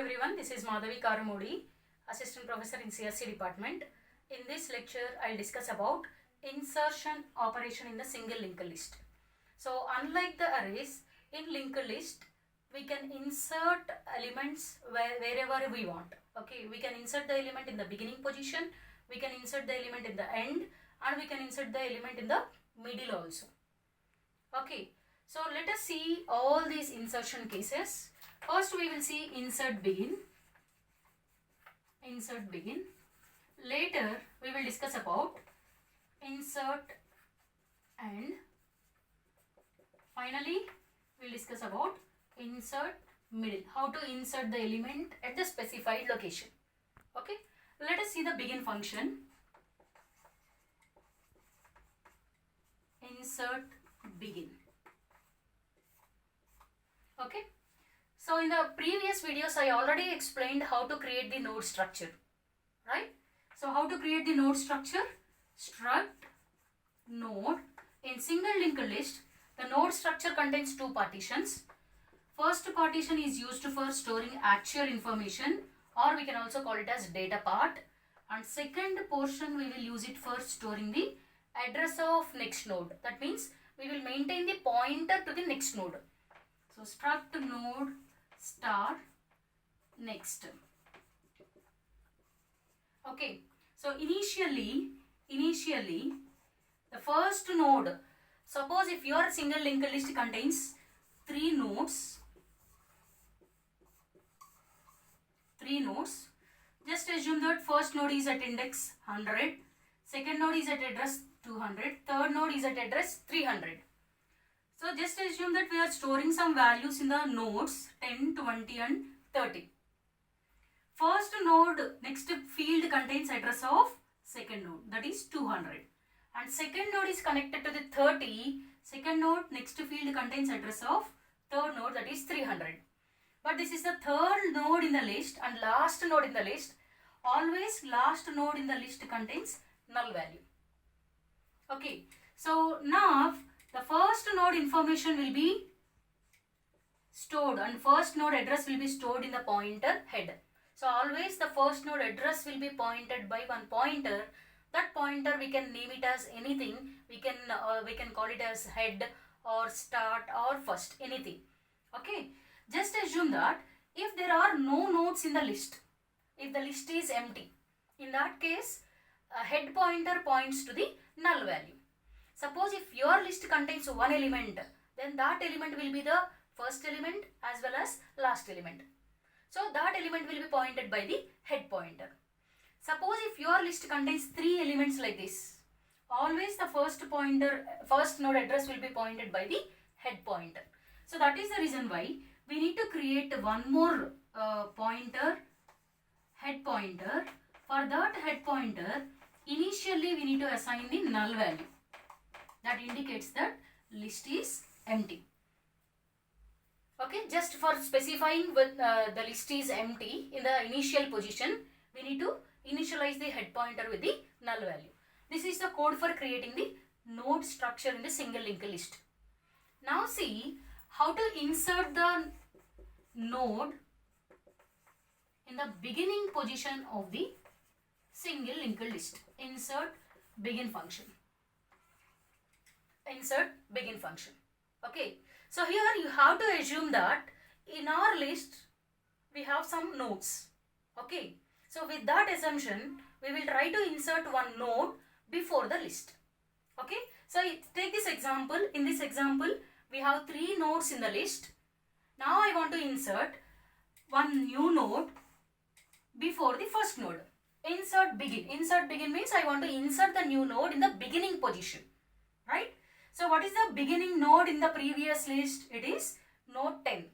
everyone, this is Madhavi Karamodi, Assistant Professor in CSC Department. In this lecture, I'll discuss about insertion operation in the single linked list. So unlike the arrays, in linked list, we can insert elements wherever we want. Okay, we can insert the element in the beginning position, we can insert the element in the end, and we can insert the element in the middle also. Okay, so let us see all these insertion cases. First we will see insert begin. Later we will discuss about insert end. Finally we will discuss about insert middle. How to insert the element at the specified location. Okay, let us see the begin function. Insert begin. Okay. So in the previous videos, I already explained how to create the node structure, right? So how to create the node structure? Struct node. In single linked list, the node structure contains two partitions. First partition is used for storing actual information, or we can also call it as data part. And second portion, we will use it for storing the address of next node. That means we will maintain the pointer to the next node. So struct node star next. Okay, so initially the first node, suppose if your single linked list contains three nodes, just assume that first node is at index 100, second node is at address 200, third node is at address 300. So just assume that we are storing some values in the nodes 10, 20 and 30. First node next field contains address of second node, that is 200. And second node is connected to the 30. Second node next field contains address of third node, that is 300. But this is the third node in the list and last node in the list. Always last node in the list contains null value. Okay, so now the first node information will be stored and first node address will be stored in the pointer head. So always the first node address will be pointed by one pointer. That pointer we can name it as anything. We can call it as head or start or first, anything. Okay, just assume that if there are no nodes in the list, if the list is empty, in that case a head pointer points to the null value. Suppose if your list contains one element, then that element will be the first element as well as last element. So that element will be pointed by the head pointer. Suppose if your list contains three elements like this, always the first node address will be pointed by the head pointer. So that is the reason why we need to create one more pointer, head pointer. For that head pointer, initially we need to assign the null value. That indicates that list is empty. Okay, just for specifying when the list is empty in the initial position, we need to initialize the head pointer with the null value. This is the code for creating the node structure in the single linked list. Now see how to insert the node in the beginning position of the single linked list. Insert begin function. Okay, so here you have to assume that in our list we have some nodes. Okay, so with that assumption we will try to insert one node before the list. Okay, so take this example. In this example we have three nodes in the list. Now I want to insert one new node before the first node. Insert begin means I want to insert the new node in the beginning position, right? So what is the beginning node in the previous list? It is node 10.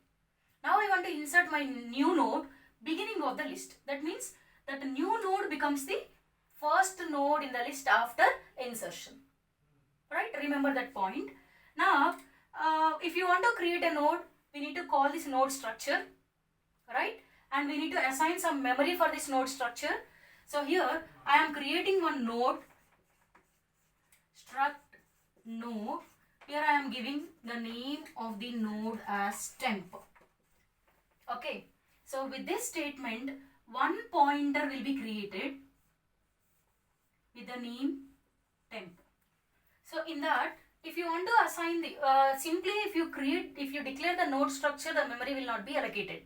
Now I want to insert my new node beginning of the list. That means that the new node becomes the first node in the list after insertion. Right? Remember that point. Now if you want to create a node, we need to call this node structure. Right? And we need to assign some memory for this node structure. So here I am creating one node, struct node. Here I am giving the name of the node as temp. Okay. So with this statement, one pointer will be created with the name temp. So in that, if you want to assign the, simply if you declare the node structure, the memory will not be allocated.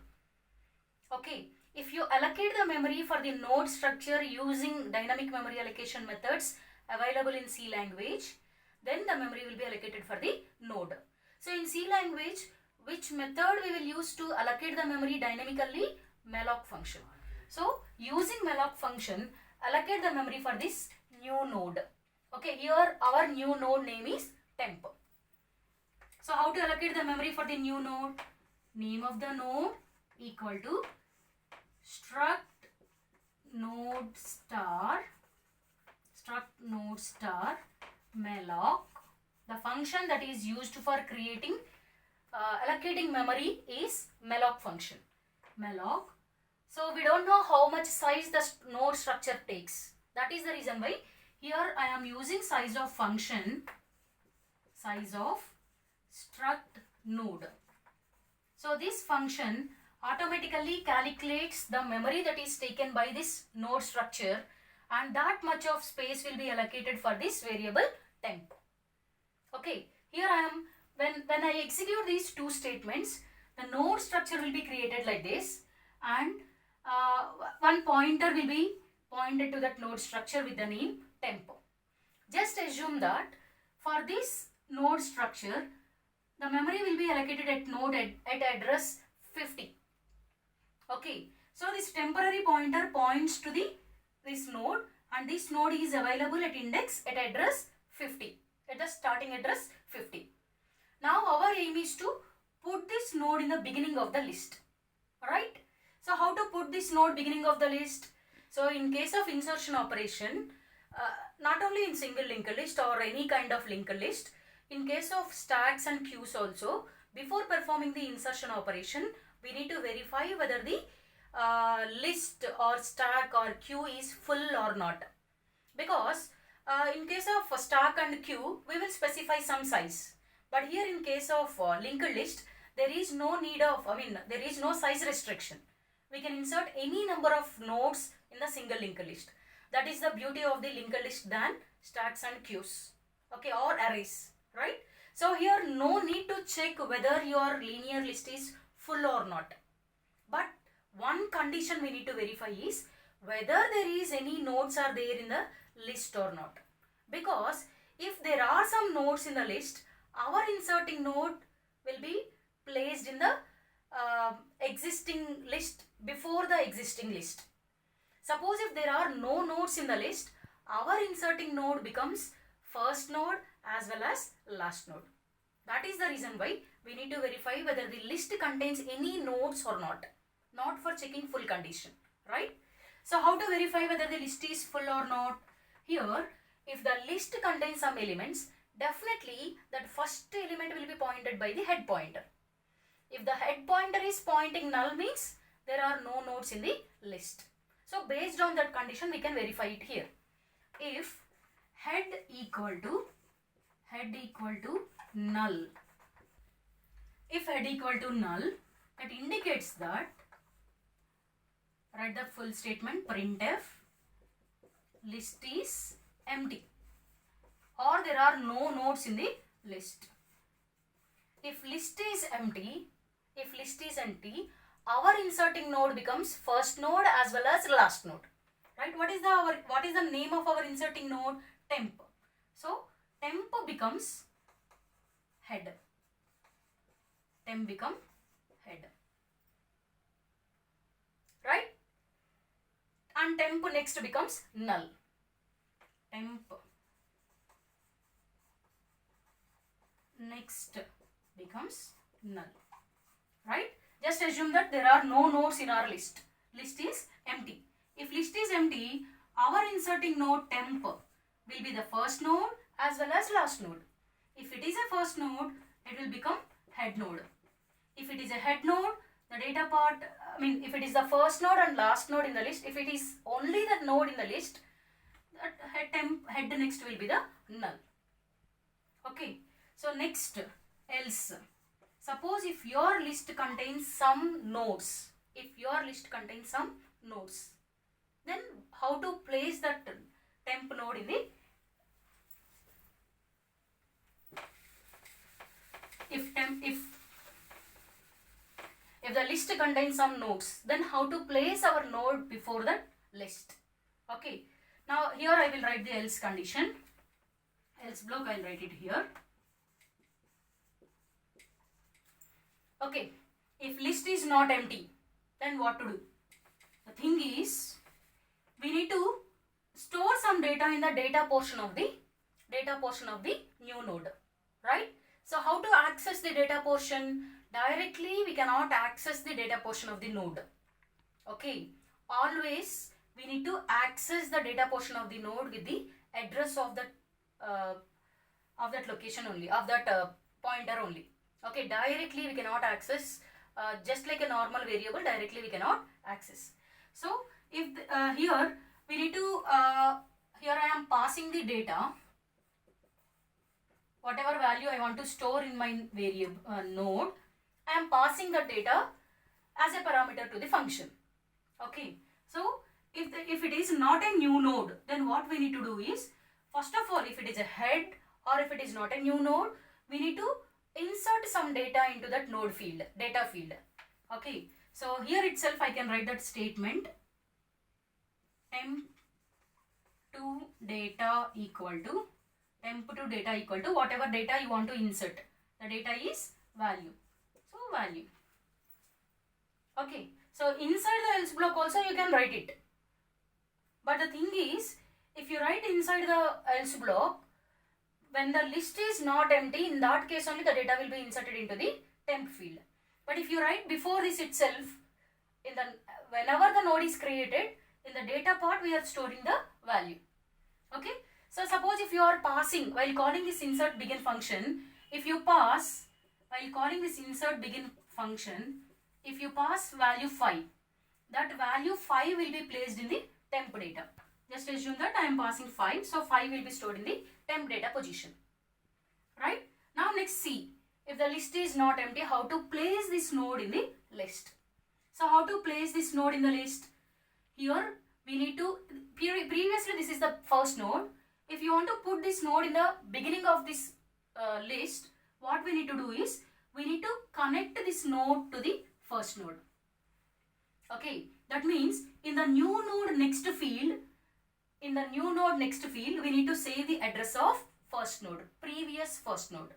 Okay, if you allocate the memory for the node structure using dynamic memory allocation methods available in C language, then the memory will be allocated for the node. So in C language, which method we will use to allocate the memory dynamically? Malloc function. So using malloc function, allocate the memory for this new node. Okay, here our new node name is temp. So how to allocate the memory for the new node? Name of the node equal to struct node star malloc. The function that is used for creating allocating memory is malloc function. Malloc. So we don't know how much size the node structure takes. That is the reason why here I am using size of function, size of struct node. So this function automatically calculates the memory that is taken by this node structure, and that much of space will be allocated for this variable temp. Okay, here I am, when I execute these two statements, the node structure will be created like this, and one pointer will be pointed to that node structure with the name temp. Just assume that for this node structure, the memory will be allocated at node at address 50. Okay, so this temporary pointer points to this node, and this node is available at index at address 50, at the starting address 50. Now our aim is to put this node in the beginning of the list. Right? So how to put this node beginning of the list? So in case of insertion operation, not only in single linked list or any kind of linked list, in case of stacks and queues also, before performing the insertion operation, we need to verify whether the list or stack or queue is full or not. Because in case of stack and queue, we will specify some size. But here in case of linked list, there is no need of, there is no size restriction. We can insert any number of nodes in the single linked list. That is the beauty of the linked list than stacks and queues. Okay, or arrays, right? So here no need to check whether your linear list is full or not. But one condition we need to verify is whether there is any nodes are there in the list or not. Because if there are some nodes in the list, our inserting node will be placed in the existing list before the existing list. Suppose if there are no nodes in the list, our inserting node becomes first node as well as last node. That is the reason why we need to verify whether the list contains any nodes or not for checking full condition, right? So how to verify whether the list is full or not? Here, if the list contains some elements, definitely that first element will be pointed by the head pointer. If the head pointer is pointing null, means there are no nodes in the list. So based on that condition, we can verify it here. If head equal to null, if head equal to null, that indicates that, write the full statement, printf list is empty, or there are no nodes in the list. If list is empty, our inserting node becomes first node as well as last node. Right? What is the name of our inserting node? Temp. So temp becomes head. Temp become head. Right? And temp next becomes null. Temp next becomes null. Right? Just assume that there are no nodes in our list. List is empty. If list is empty, our inserting node temp will be the first node as well as last node. If it is a first node, it will become head node. If it is a head node, the data part, if it is the first node and last node in the list, if it is only the node in the list, that head next will be the null. Okay. So next, else. Suppose if your list contains some nodes if your list contains some nodes. Then how to place that temp node in the, if the list contains some nodes, then how to place our node before the list. Okay, now here I will write the else condition, else block I will write it here. Okay, if list is not empty, then what to do? The thing is, we need to store some data in the data portion of the new node, right? So how to access the data portion? Directly we cannot access the data portion of the node. Okay, always we need to access the data portion of the node with the address of that location only, of that pointer only. Okay, directly we cannot access, just like a normal variable, directly we cannot access. So if here we need to, here I am passing the data, whatever value I want to store in my variable node, I am passing the data as a parameter to the function. Okay, so if it is not a new node, then what we need to do is, first of all, if it is a head or if it is not a new node, we need to insert some data into that node field, data field. Okay, so here itself I can write that statement, temp to data equal to whatever data you want to insert. The data is value. So value. Okay, so inside the else block also you can write it. But the thing is, if you write inside the else block, when the list is not empty, in that case only the data will be inserted into the temp field. But if you write before this itself, in the whenever the node is created, in the data part we are storing the value. Okay, so suppose if you are passing, while calling this insert begin function, if you pass, while calling this insert begin function, if you pass value 5, that value 5 will be placed in the temp data. Just assume that I am passing 5, so 5 will be stored in the temp data position. Right? Now next see, if the list is not empty, how to place this node in the list. So how to place this node in the list? Here we need to, previously this is the first node. If you want to put this node in the beginning of this list, what we need to do is, we need to connect this node to the first node. Okay, that means in the new node next field, we need to save the address of first node, previous first node.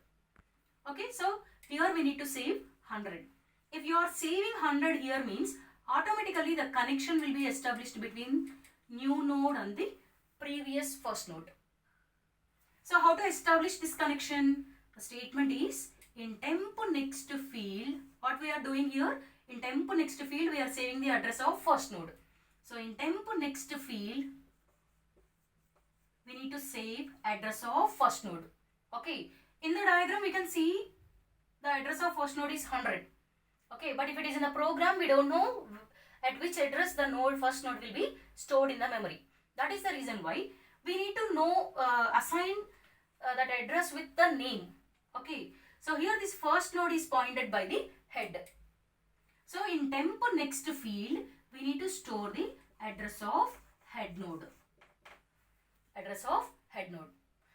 Okay, so here we need to save 100. If you are saving 100 here, means automatically the connection will be established between new node and the previous first node. So how to establish this connection? The statement is, in temp next field, what we are doing here, in temp next field we are saving the address of first node. So in temp next field, we need to save address of first node. Okay, in the diagram we can see the address of first node is 100. Okay, but if it is in the program, we don't know at which address the node, first node will be stored in the memory. That is the reason why we need to know, assign that address with the name. Okay, so here this first node is pointed by the head. So in temp next field, we need to store the address of head node. Address of head node.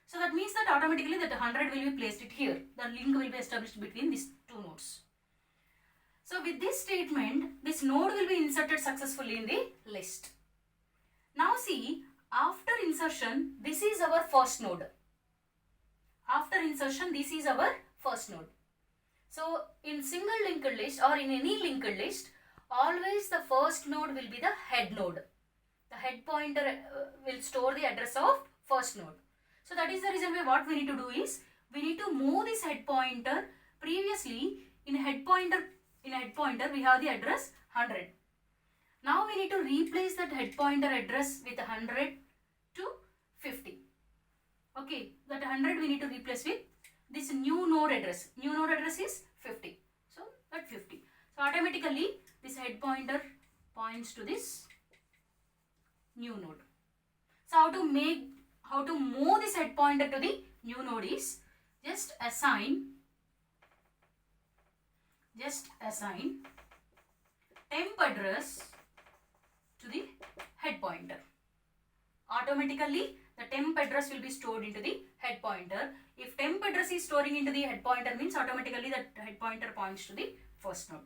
So that means that automatically that 100 will be placed it here. The link will be established between these two nodes. So with this statement, this node will be inserted successfully in the list. Now see, after insertion, this is our first node. After insertion, this is our first node. So in single linked list or in any linked list, always the first node will be the head node. The head pointer will store the address of first node. So that is the reason why what we need to do is, we need to move this head pointer. Previously in head pointer we have the address 100. Now we need to replace that head pointer address with 100 to 50. Okay, that 100 we need to replace with this new node address. New node address is 50. So that 50. So automatically this head pointer points to this new node. So how to move this head pointer to the new node is, just assign temp address to the head pointer. Automatically the temp address will be stored into the head pointer. If temp address is storing into the head pointer, means automatically the head pointer points to the first node.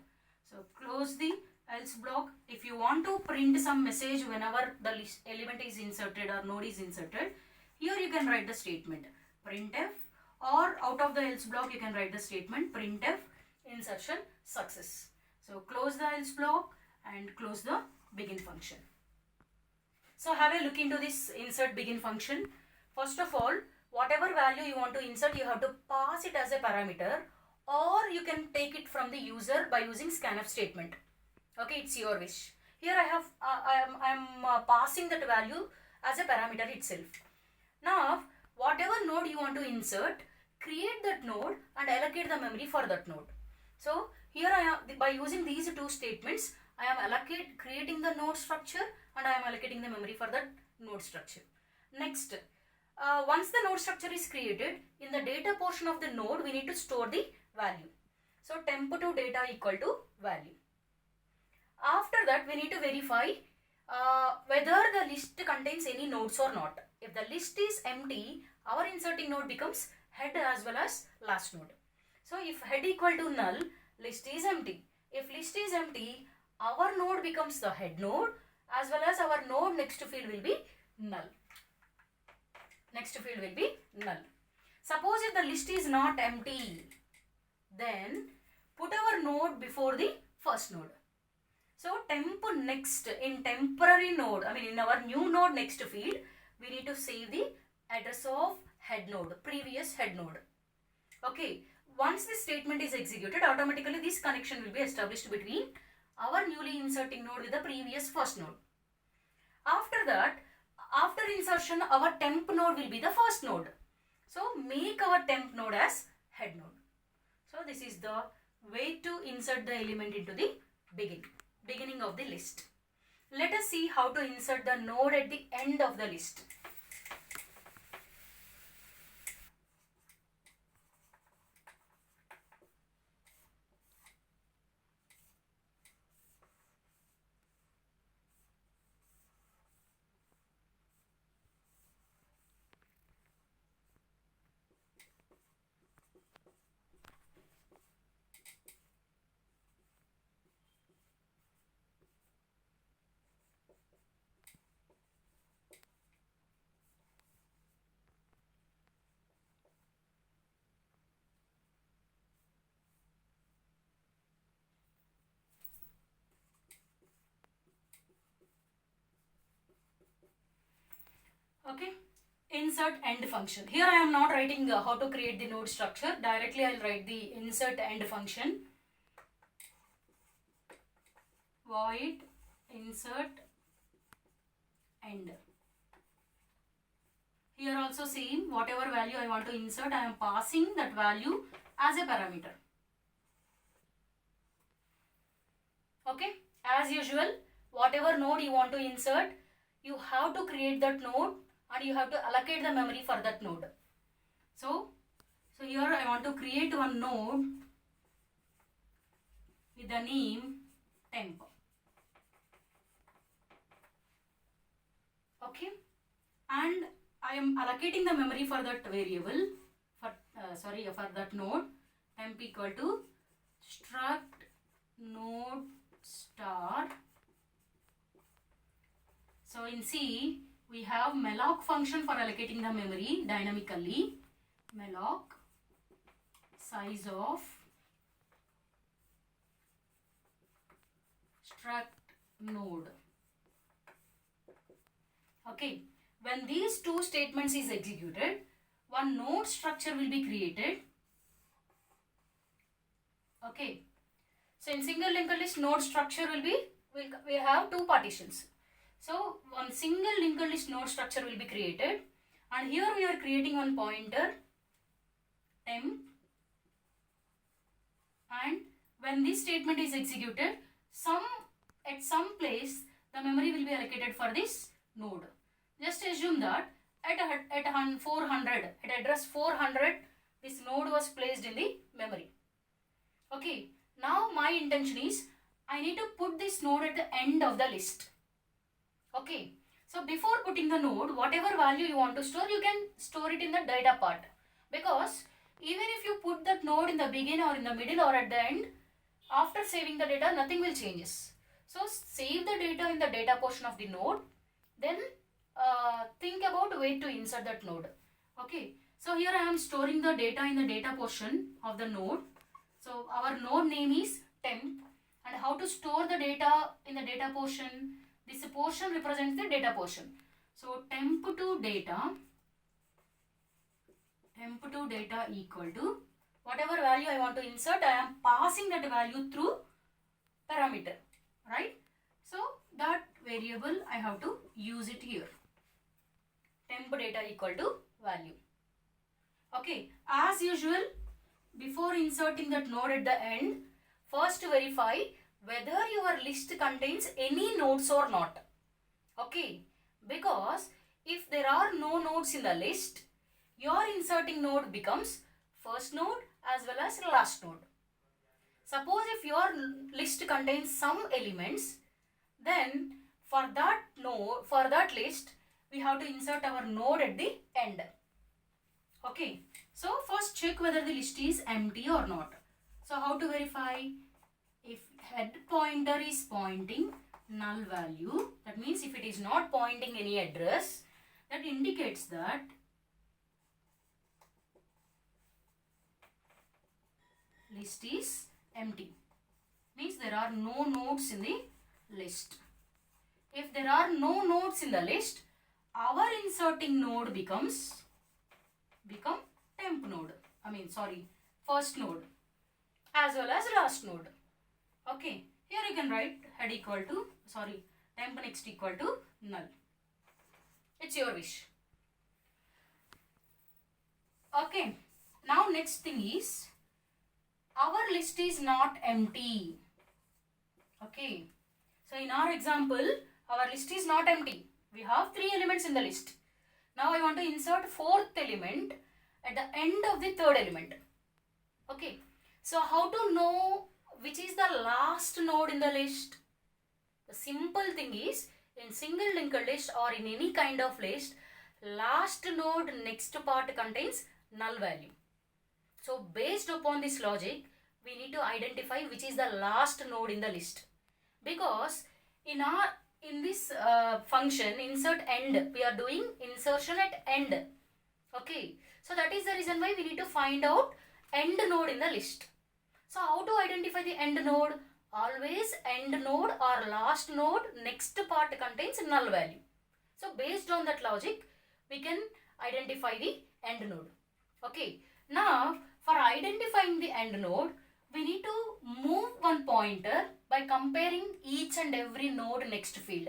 So close the else block. If you want to print some message whenever the element is inserted or node is inserted, here you can write the statement printf, or out of the else block you can write the statement printf insertion success. So close the else block and close the begin function. So have a look into this insert begin function. First of all, whatever value you want to insert, you have to pass it as a parameter, or you can take it from the user by using scanf statement. Okay, it's your wish. Here I am passing that value as a parameter itself. Now, whatever node you want to insert, create that node and allocate the memory for that node. So here I am, by using these two statements, I am creating the node structure and I am allocating the memory for that node structure. Next, once the node structure is created, in the data portion of the node, we need to store the value. So temp to data equal to value. After that, we need to verify whether the list contains any nodes or not. If the list is empty, our inserting node becomes head as well as last node. So if head equal to null, list is empty. If list is empty, our node becomes the head node as well as our node next field will be null. Next field will be null. Suppose if the list is not empty, then put our node before the first node. So temp next, in temporary node, in our new node next field, we need to save the address of head node, previous head node. Okay, once this statement is executed, automatically this connection will be established between our newly inserting node with the previous first node. After that, after insertion, our temp node will be the first node. So make our temp node as head node. So this is the way to insert the element into the beginning of the list. Let us see how to insert the node at the end of the list. Okay, insert end function. Here I am not writing how to create the node structure. Directly I will write the insert end function. Void insert end. Here also same, whatever value I want to insert, I am passing that value as a parameter. Okay, as usual, whatever node you want to insert, you have to create that node and you have to allocate the memory for that node. So here I want to create one node with the name temp. Okay, and I am allocating the memory for that variable, for that node. Temp equal to struct node star. So in C, we have malloc function for allocating the memory dynamically. Malloc size of struct node. Okay, when these two statements is executed, one node structure will be created. Okay, so in single linked list, node structure will be, we have two partitions. So one single linked list node structure will be created, and here we are creating one pointer temp, and when this statement is executed, at some place the memory will be allocated for this node. Just assume that at 400, at address 400, this node was placed in the memory. Okay, now my intention is I need to put this node at the end of the list. Okay. So before putting the node, whatever value you want to store, you can store it in the data part. Because even if you put that node in the beginning or in the middle or at the end, after saving the data, nothing will changes. So save the data in the data portion of the node. Then think about where to insert that node. Okay. So here I am storing the data in the data portion of the node. So our node name is temp. And how to store the data in the data portion? This portion represents the data portion. So temp to data equal to whatever value I want to insert, I am passing that value through parameter, right? So that variable I have to use it here. Temp data equal to value. Okay, as usual, before inserting that node at the end, first verify whether your list contains any nodes or not. Okay, because if there are no nodes in the list, your inserting node becomes first node as well as last node. Suppose if your list contains some elements, then for that node, for that list, we have to insert our node at the end. Okay, so first check whether the list is empty or not. So how to verify? If head pointer is pointing null value, that means if it is not pointing any address, that indicates that list is empty. Means there are no nodes in the list. If there are no nodes in the list, our inserting node become temp node. First node as well as last node. Okay, here you can write head equal to, temp next equal to null. It's your wish. Okay, now next thing is, our list is not empty. Okay, so in our example, our list is not empty. We have 3 elements in the list. Now I want to insert 4th element at the end of the 3rd element. Okay, so how to know which is the last node in the list? The simple thing is, in single linked list or in any kind of list, last node next part contains null value. So based upon this logic, we need to identify which is the last node in the list. Because in this function insert end, we are doing insertion at end. Okay, so that is the reason why we need to find out end node in the list. So how to identify the end node? Always end node or last node next part contains null value. So based on that logic, we can identify the end node. Okay, now for identifying the end node, we need to move one pointer by comparing each and every node next field.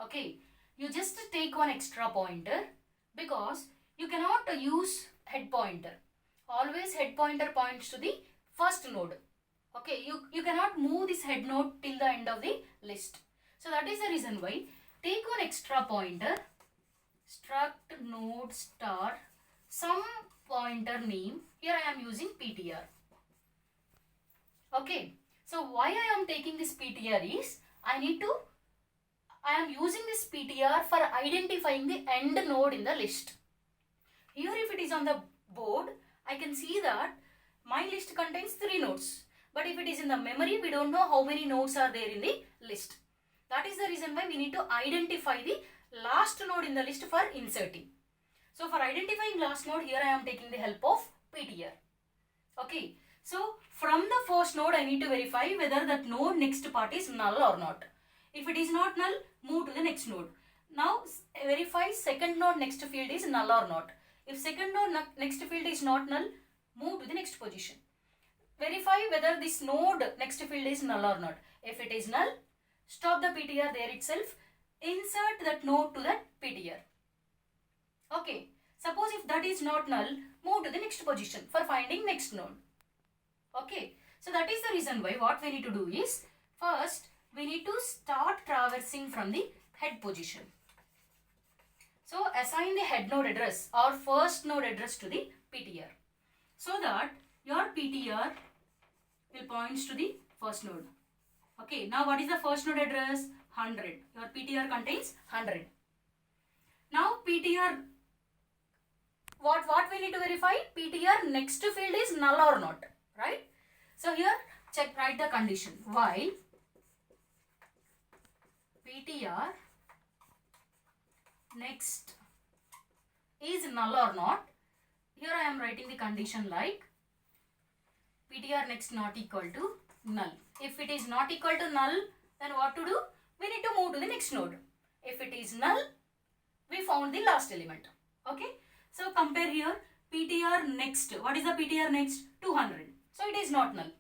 Okay, you just take one extra pointer because you cannot use head pointer. Always head pointer points to the first node. Okay, you cannot move this head node till the end of the list. So that is the reason why take one extra pointer, struct node star some pointer name. Here I am using PTR. Okay, so why I am taking this PTR is, I am using this PTR for identifying the end node in the list. Here if it is on the board, I can see that my list contains 3 nodes. But if it is in the memory, we don't know how many nodes are there in the list. That is the reason why we need to identify the last node in the list for inserting. So for identifying last node, here I am taking the help of PTR. Okay, so from the first node, I need to verify whether that node next part is null or not. If it is not null, move to the next node. Now verify second node next field is null or not. If second node next field is not null, move to the next position. Verify whether this node next field is null or not. If it is null, stop the PTR there itself. Insert that node to that PTR. Okay. Suppose if that is not null, move to the next position for finding next node. Okay. So that is the reason why what we need to do is, first we need to start traversing from the head position. So assign the head node address or first node address to the PTR, so that your PTR will points to the first node. Okay, now what is the first node address? 100. Your PTR contains 100. Now PTR, what we need to verify? PTR next field is null or not, right? So here write the condition. While PTR next is null or not, here I am writing the condition like PTR next not equal to null. If it is not equal to null, then what to do? We need to move to the next node. If it is null, we found the last element. Okay. So compare here PTR next. What is the PTR next? 200. So it is not null.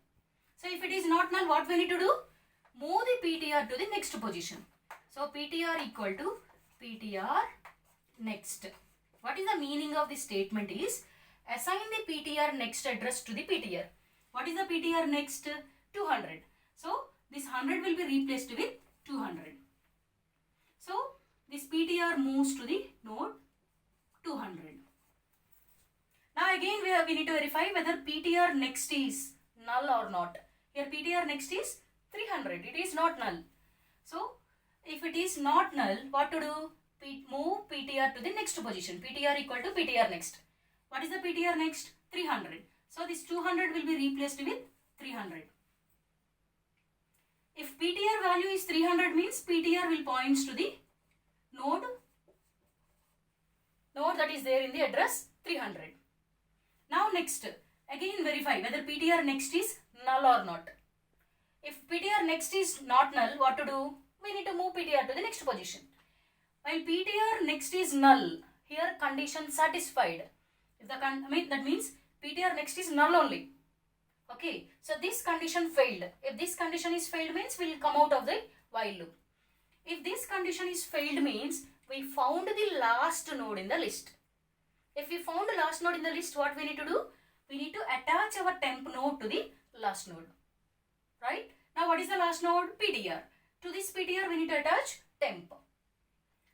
So if it is not null, what we need to do? Move the PTR to the next position. So PTR equal to PTR next. What is the meaning of this statement is assign the PTR next address to the PTR. What is the PTR next? 200. So this 100 will be replaced with 200. So this PTR moves to the node 200. Now again we need to verify whether PTR next is null or not. Here PTR next is 300. It is not null. So if it is not null, what to do? Move PTR to the next position. PTR equal to PTR next. What is the PTR next? 300. So this 200 will be replaced with 300. If PTR value is 300 means PTR will points to the node that is there in the address 300. Now next, again verify whether PTR next is null or not. If PTR next is not null, what to do? We need to move PTR to the next position. While PTR next is null, here condition satisfied. If that means PTR next is null only. Okay, so this condition failed. If this condition is failed means we will come out of the while loop. If this condition is failed means we found the last node in the list. If we found the last node in the list, what we need to do? We need to attach our temp node to the last node. Right? Now what is the last node? PTR. To this PTR we need to attach temp.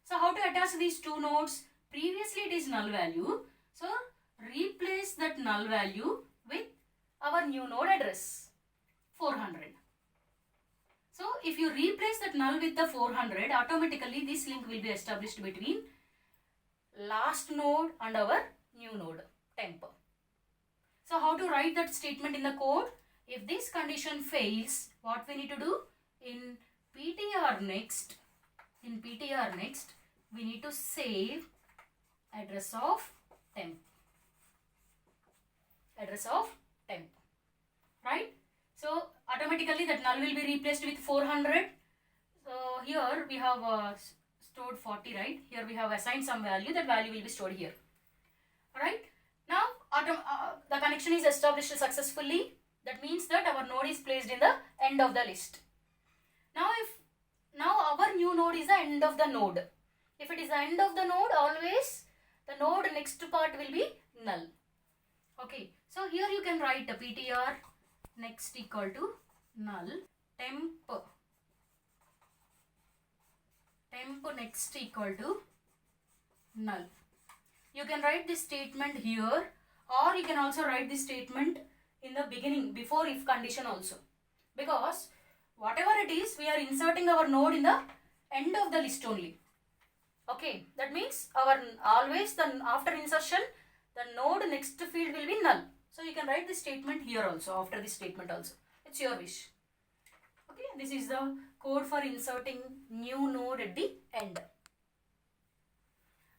So how to attach these two nodes? Previously it is null value. So replace that null value with our new node address 400. So if you replace that null with the 400, automatically this link will be established between last node and our new node temp. So how to write that statement in the code? If this condition fails, what we need to do? In PTR next, we need to save address of temp. Right? So automatically that null will be replaced with 400. So here we have stored 40, right? Here we have assigned some value. That value will be stored here. Alright? Now the connection is established successfully. That means that our node is placed in the end of the list. Now our new node is the end of the node. If it is the end of the node, always the node next part will be null. Okay, so here you can write a PTR next equal to null, temp next equal to null. You can write this statement here, or you can also write this statement in the beginning before if condition also, because whatever it is, we are inserting our node in the end of the list only. Okay, that means after insertion the node next field will be null. So you can write this statement here also, after this statement also. It's your wish. Okay, this is the code for inserting new node at the end.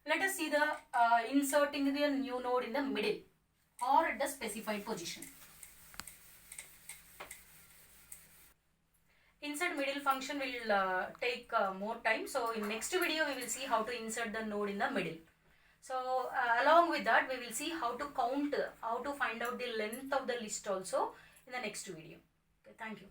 Let us see the inserting the new node in the middle or at the specified position. Insert middle function will take more time. So in next video we will see how to insert the node in the middle. So along with that we will see how to count, how to find out the length of the list also in the next video. Okay, thank you.